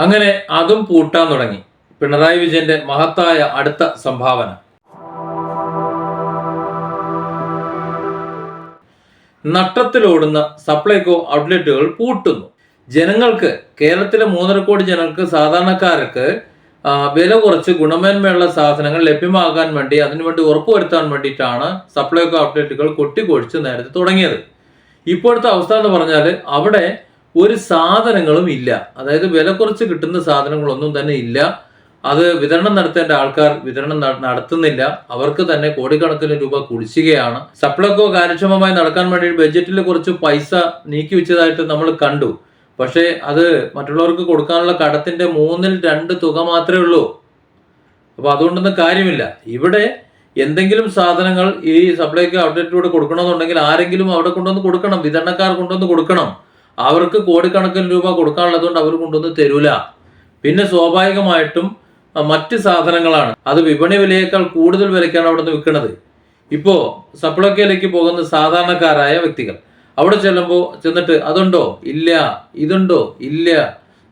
അങ്ങനെ അതും പൂട്ടാൻ തുടങ്ങി. പിണറായി വിജയന്റെ മഹത്തായ അടുത്ത സംഭാവന. നട്ടത്തിലോടുന്ന സപ്ലൈകോ ഔട്ട്ലെറ്റുകൾ പൂട്ടുന്നു. ജനങ്ങൾക്ക്, കേരളത്തിലെ 3.5 കോടി ജനങ്ങൾക്ക്, സാധാരണക്കാർക്ക് വില കുറച്ച് ഗുണമേന്മയുള്ള സാധനങ്ങൾ ലഭ്യമാകാൻ വേണ്ടി, അതിനുവേണ്ടി ഉറപ്പുവരുത്താൻ വേണ്ടിയിട്ടാണ് സപ്ലൈകോ ഔട്ട്ലെറ്റുകൾ കൊട്ടിക്കൊഴിച്ച് നേരത്തെ തുടങ്ങിയത്. ഇപ്പോഴത്തെ അവസ്ഥ എന്ന് പറഞ്ഞാൽ അവിടെ ഒരു സാധനങ്ങളും ഇല്ല. അതായത് വില കുറച്ച് കിട്ടുന്ന സാധനങ്ങളൊന്നും തന്നെ ഇല്ല. അത് വിതരണം നടത്തേണ്ട ആൾക്കാർ വിതരണം നടത്തുന്നില്ല. അവർക്ക് തന്നെ കോടിക്കണക്കിന് രൂപ കുടിശ്ശികയാണ്. സപ്ലൈകോ കാര്യക്ഷമമായി നടക്കാൻ വേണ്ടി ബഡ്ജറ്റിൽ കുറച്ച് പൈസ നീക്കി വെച്ചതായിട്ട് നമ്മൾ കണ്ടു. പക്ഷേ അത് മറ്റുള്ളവർക്ക് കൊടുക്കാനുള്ള കടത്തിന്റെ 1/2 തുക മാത്രമേ ഉള്ളൂ. അപ്പൊ അതുകൊണ്ടൊന്നും കാര്യമില്ല. ഇവിടെ എന്തെങ്കിലും സാധനങ്ങൾ ഈ സപ്ലൈകോ ഔട്ട്ലെറ്റിലൂടെ കൊടുക്കണമെന്നുണ്ടെങ്കിൽ ആരെങ്കിലും അവിടെ കൊണ്ടുവന്ന് കൊടുക്കണം, വിതരണക്കാർ കൊണ്ടുവന്ന് കൊടുക്കണം. അവർക്ക് കോടിക്കണക്കിന് രൂപ കൊടുക്കാനുള്ളതുകൊണ്ട് അവർ കൊണ്ടുവന്ന് തരൂല. പിന്നെ സ്വാഭാവികമായിട്ടും മറ്റ് സാധനങ്ങളാണ്, അത് വിപണി വിലയേക്കാൾ കൂടുതൽ വിലയ്ക്കാണ് അവിടെ നിന്ന് വിൽക്കുന്നത്. ഇപ്പോൾ സപ്ലൈകോയിലേക്ക് പോകുന്ന സാധാരണക്കാരായ വ്യക്തികൾ അവിടെ ചെന്നിട്ട് അതുണ്ടോ ഇല്ല, ഇതുണ്ടോ ഇല്ല,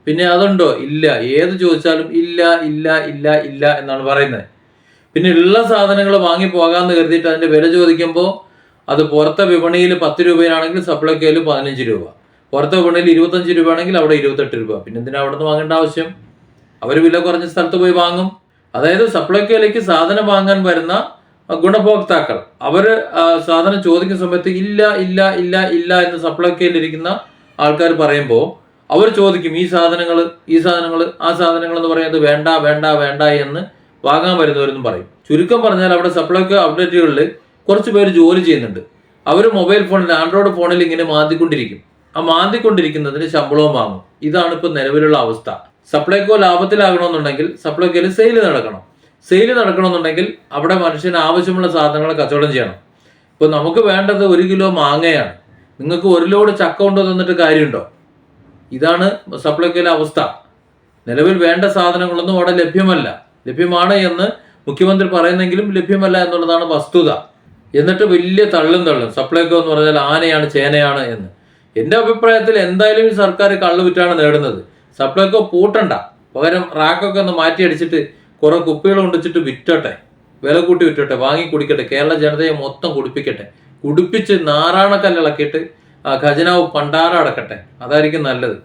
പിന്നെ അതുണ്ടോ ഇല്ല, ഏത് ചോദിച്ചാലും ഇല്ല ഇല്ല ഇല്ല ഇല്ല എന്നാണ് പറയുന്നത്. പിന്നെ ഉള്ള സാധനങ്ങൾ വാങ്ങി പോകാമെന്ന് കരുതിയിട്ട് അതിന്റെ വില ചോദിക്കുമ്പോൾ അത് പുറത്തെ വിപണിയിൽ 10 രൂപയാണെങ്കിൽ സപ്ലൈകോയിൽ 15 രൂപ, പുറത്തെ വിപണിയിൽ 25 രൂപ ആണെങ്കിൽ അവിടെ 28 രൂപ. പിന്നെ എന്തിനാ അവിടെ നിന്ന് വാങ്ങേണ്ട ആവശ്യം? അവർ വില കുറഞ്ഞ സ്ഥലത്ത് പോയി വാങ്ങും. അതായത് സപ്ലൈകോയിലേക്ക് സാധനം വാങ്ങാൻ വരുന്ന ഗുണഭോക്താക്കൾ അവർ സാധനം ചോദിക്കുന്ന സമയത്ത് ഇല്ല ഇല്ല ഇല്ല ഇല്ല എന്ന് സപ്ലൈകോയിൽ ഇരിക്കുന്ന ആൾക്കാർ പറയുമ്പോൾ അവർ ചോദിക്കും ഈ സാധനങ്ങൾ ആ സാധനങ്ങൾ എന്ന് പറയുന്നത് വേണ്ട വേണ്ട വേണ്ട എന്ന് വാങ്ങാൻ വരുന്നവരെന്നും പറയും. ചുരുക്കം പറഞ്ഞാൽ അവിടെ സപ്ലൈകോ ഔട്ട്ലെറ്റുകളിൽ കുറച്ച് പേര് ജോലി ചെയ്യുന്നുണ്ട്. അവർ മൊബൈൽ ഫോണിൽ, ആൻഡ്രോയിഡ് ഫോണിൽ ഇങ്ങനെ മാന്തിക്കൊണ്ടിരിക്കും. ആ മാന്തിക്കൊണ്ടിരിക്കുന്നതിന് ശമ്പളവും വാങ്ങും. ഇതാണ് ഇപ്പോൾ നിലവിലുള്ള അവസ്ഥ. സപ്ലൈകോ ലാഭത്തിലാകണമെന്നുണ്ടെങ്കിൽ സപ്ലൈകോയിൽ സെയിൽ നടക്കണമെന്നുണ്ടെങ്കിൽ അവിടെ മനുഷ്യന് ആവശ്യമുള്ള സാധനങ്ങൾ കച്ചവടം ചെയ്യണം. ഇപ്പോൾ നമുക്ക് വേണ്ടത് 1 കിലോ മാങ്ങയാണ്. നിങ്ങൾക്ക് 1 ലോഡ് ചക്ക കൊണ്ടു തന്നിട്ട് കാര്യമുണ്ടോ? ഇതാണ് സപ്ലൈകോയിലെ അവസ്ഥ. നിലവിൽ വേണ്ട സാധനങ്ങളൊന്നും അവിടെ ലഭ്യമാണ് എന്ന് മുഖ്യമന്ത്രി പറയുന്നെങ്കിലും ലഭ്യമല്ല എന്നുള്ളതാണ് വസ്തുത. എന്നിട്ട് വലിയ തള്ളും സപ്ലൈകോ എന്ന് പറഞ്ഞാൽ ആനയാണ് ചേനയാണ് എന്ന്. എൻ്റെ അഭിപ്രായത്തിൽ എന്തായാലും ഈ സർക്കാർ കള്ളുവിറ്റാണ് നേടുന്നത്. സപ്ലൈകോ പൂട്ടണ്ട, പകരം റാക്കൊക്കെ ഒന്ന് മാറ്റിയടിച്ചിട്ട് കുറെ കുപ്പികൾ കൊണ്ടുവച്ചിട്ട് വിറ്റോട്ടെ, വില കൂട്ടി വിറ്റോട്ടെ, വാങ്ങി കുടിക്കട്ടെ, കേരള ജനതയെ മൊത്തം കുടിപ്പിക്കട്ടെ, കുടിപ്പിച്ച് നാറാണക്കല്ലിളക്കിയിട്ട് ഖജനാവ് പണ്ടാരം അടക്കട്ടെ. അതായിരിക്കും നല്ലത്.